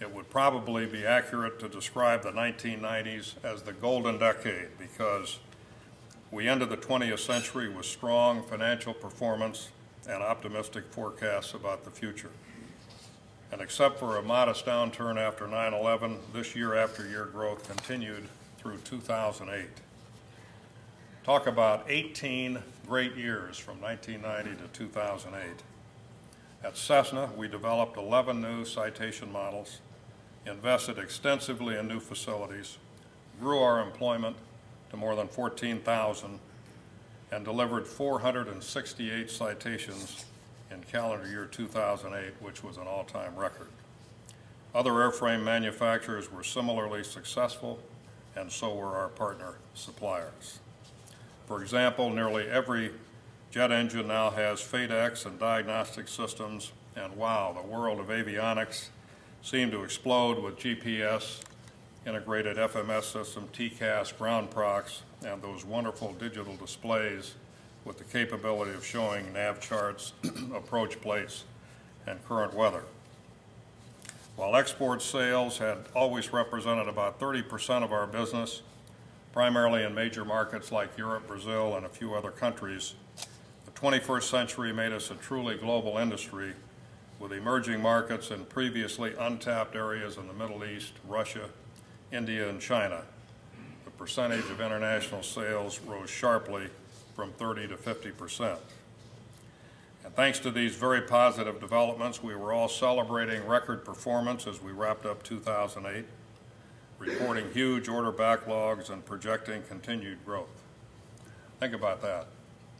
It would probably be accurate to describe the 1990s as the golden decade because we ended the 20th century with strong financial performance and optimistic forecasts about the future. And except for a modest downturn after 9/11, this year-after-year growth continued through 2008. Talk about 18 great years from 1990 to 2008. At Cessna, we developed 11 new citation models, invested extensively in new facilities, grew our employment to more than 14,000, and delivered 468 citations in calendar year 2008, which was an all-time record. Other airframe manufacturers were similarly successful, and so were our partner suppliers. For example, nearly every jet engine now has FADEX and diagnostic systems, and wow, the world of avionics seemed to explode with GPS, integrated FMS system, TCAS, ground procs, and those wonderful digital displays with the capability of showing nav charts, approach plates, and current weather. While export sales had always represented about 30% of our business, primarily in major markets like Europe, Brazil, and a few other countries, the 21st century made us a truly global industry with emerging markets in previously untapped areas in the Middle East, Russia, India, and China. The percentage of international sales rose sharply from 30 to 50%. And thanks to these very positive developments, we were all celebrating record performance as we wrapped up 2008, reporting huge order backlogs and projecting continued growth. Think about that.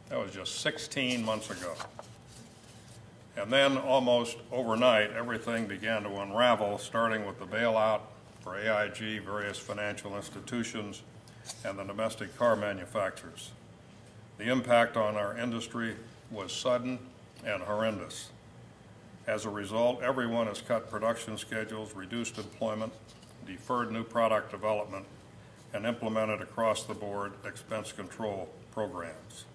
That was just 16 months ago. And then almost overnight, everything began to unravel, starting with the bailout for AIG, various financial institutions, and the domestic car manufacturers. The impact on our industry was sudden and horrendous. As a result, everyone has cut production schedules, reduced employment, deferred new product development, and implemented across-the-board expense control programs.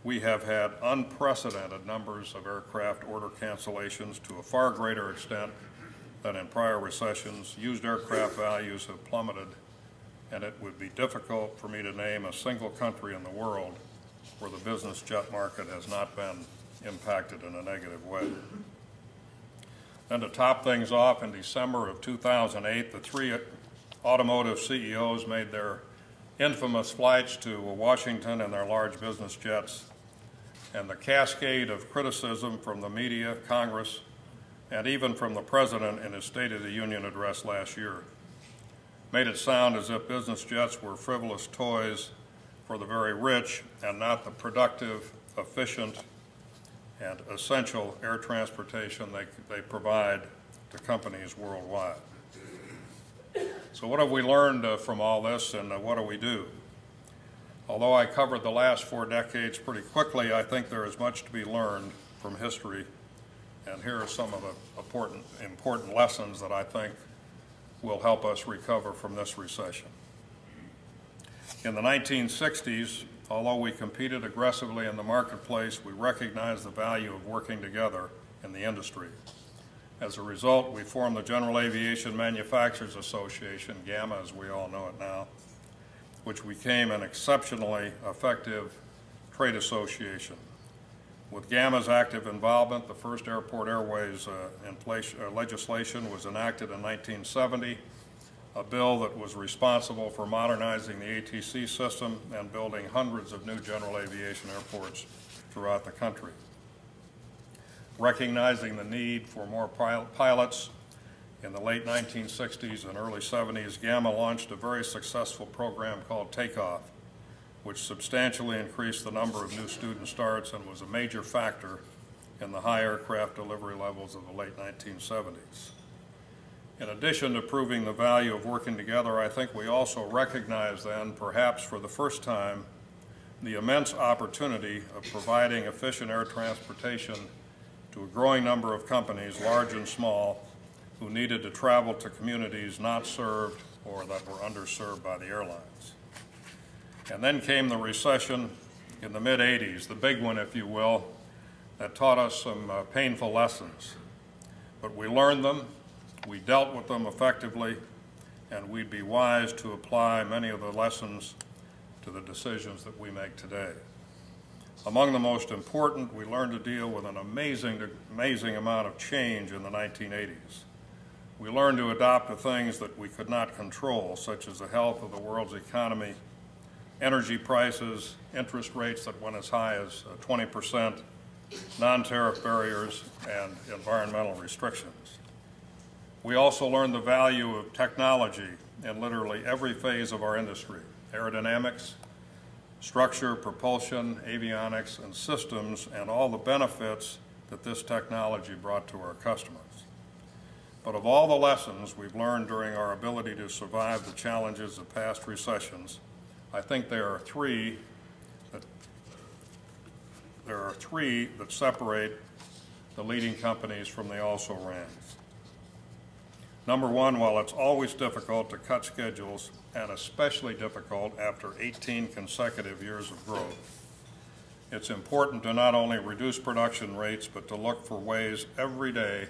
We have had unprecedented numbers of aircraft order cancellations to a far greater extent than in prior recessions. Used aircraft values have plummeted, and it would be difficult for me to name a single country in the world where the business jet market has not been impacted in a negative way. Then to top things off, in December of 2008, the three automotive CEOs made their infamous flights to Washington in their large business jets, and the cascade of criticism from the media, Congress, and even from the President in his State of the Union address last year made it sound as if business jets were frivolous toys for the very rich and not the productive, efficient, and essential air transportation they provide to companies worldwide. So what have we learned from all this, and what do we do? Although I covered the last 4 decades pretty quickly, I think there is much to be learned from history, and here are some of the important lessons that I think will help us recover from this recession. In the 1960s, although we competed aggressively in the marketplace, we recognized the value of working together in the industry. As a result, we formed the General Aviation Manufacturers Association, GAMA as we all know it now, which became an exceptionally effective trade association. With GAMA's active involvement, the first Airport Airways legislation was enacted in 1970, a bill that was responsible for modernizing the ATC system and building hundreds of new general aviation airports throughout the country. Recognizing the need for more pilots, in the late 1960s and early 70s, GAMA launched a very successful program called Takeoff, which substantially increased the number of new student starts and was a major factor in the high aircraft delivery levels of the late 1970s. In addition to proving the value of working together, I think we also recognized then, perhaps for the first time, the immense opportunity of providing efficient air transportation to a growing number of companies, large and small, who needed to travel to communities not served or that were underserved by the airlines. And then came the recession in the mid-'80s, the big one, if you will, that taught us some painful lessons. But we learned them, we dealt with them effectively, and we'd be wise to apply many of the lessons to the decisions that we make today. Among the most important, we learned to deal with an amazing amount of change in the 1980s. We learned to adapt to things that we could not control, such as the health of the world's economy, energy prices, interest rates that went as high as 20%, non-tariff barriers, and environmental restrictions. We also learned the value of technology in literally every phase of our industry: aerodynamics, structure, propulsion, avionics, and systems, and all the benefits that this technology brought to our customers. But of all the lessons we've learned during our ability to survive the challenges of past recessions, I think there are three that separate the leading companies from the also-rans. Number one, while it's always difficult to cut schedules, and especially difficult after 18 consecutive years of growth, it's important to not only reduce production rates, but to look for ways every day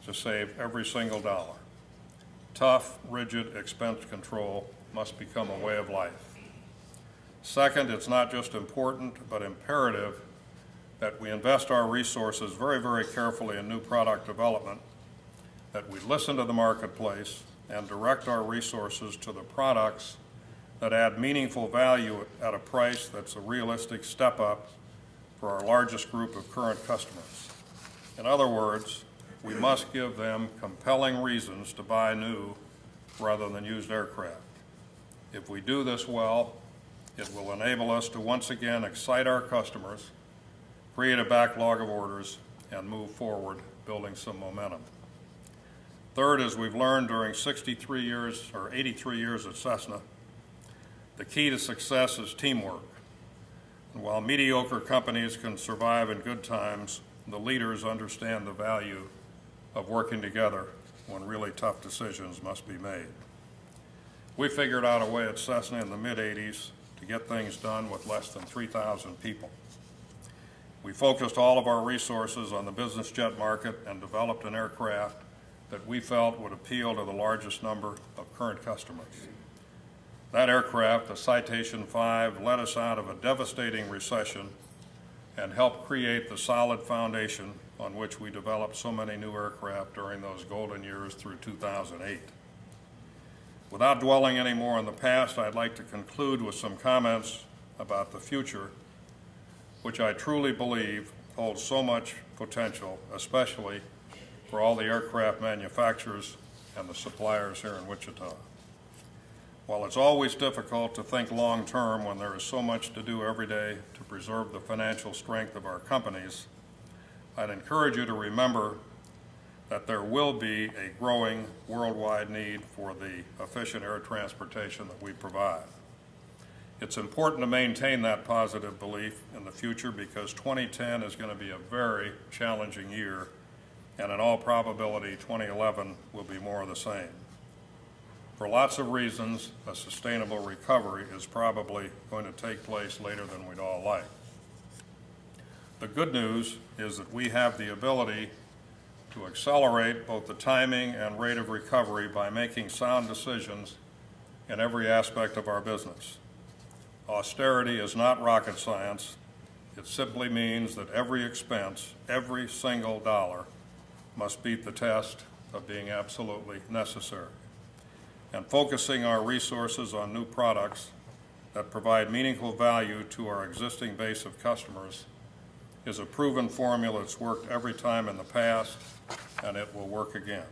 to save every single dollar. Tough, rigid expense control must become a way of life. Second, it's not just important, but imperative that we invest our resources very, very carefully in new product development, that we listen to the marketplace and direct our resources to the products that add meaningful value at a price that's a realistic step up for our largest group of current customers. In other words, we must give them compelling reasons to buy new rather than used aircraft. If we do this well, it will enable us to once again excite our customers, create a backlog of orders, and move forward, building some momentum. Third, as we've learned during 83 years at Cessna, the key to success is teamwork. And while mediocre companies can survive in good times, the leaders understand the value of working together when really tough decisions must be made. We figured out a way at Cessna in the mid-80s to get things done with less than 3,000 people. We focused all of our resources on the business jet market and developed an aircraft that we felt would appeal to the largest number of current customers. That aircraft, the Citation 5, led us out of a devastating recession and helped create the solid foundation on which we developed so many new aircraft during those golden years through 2008. Without dwelling any more on the past, I'd like to conclude with some comments about the future, which I truly believe holds so much potential, especially for all the aircraft manufacturers and the suppliers here in Wichita. While it's always difficult to think long-term when there is so much to do every day to preserve the financial strength of our companies, I'd encourage you to remember that there will be a growing worldwide need for the efficient air transportation that we provide. It's important to maintain that positive belief in the future because 2010 is going to be a very challenging year, and in all probability 2011 will be more of the same. For lots of reasons, a sustainable recovery is probably going to take place later than we'd all like. The good news is that we have the ability to accelerate both the timing and rate of recovery by making sound decisions in every aspect of our business. Austerity is not rocket science. It simply means that every expense, every single dollar, must beat the test of being absolutely necessary. And focusing our resources on new products that provide meaningful value to our existing base of customers is a proven formula that's worked every time in the past, and it will work again.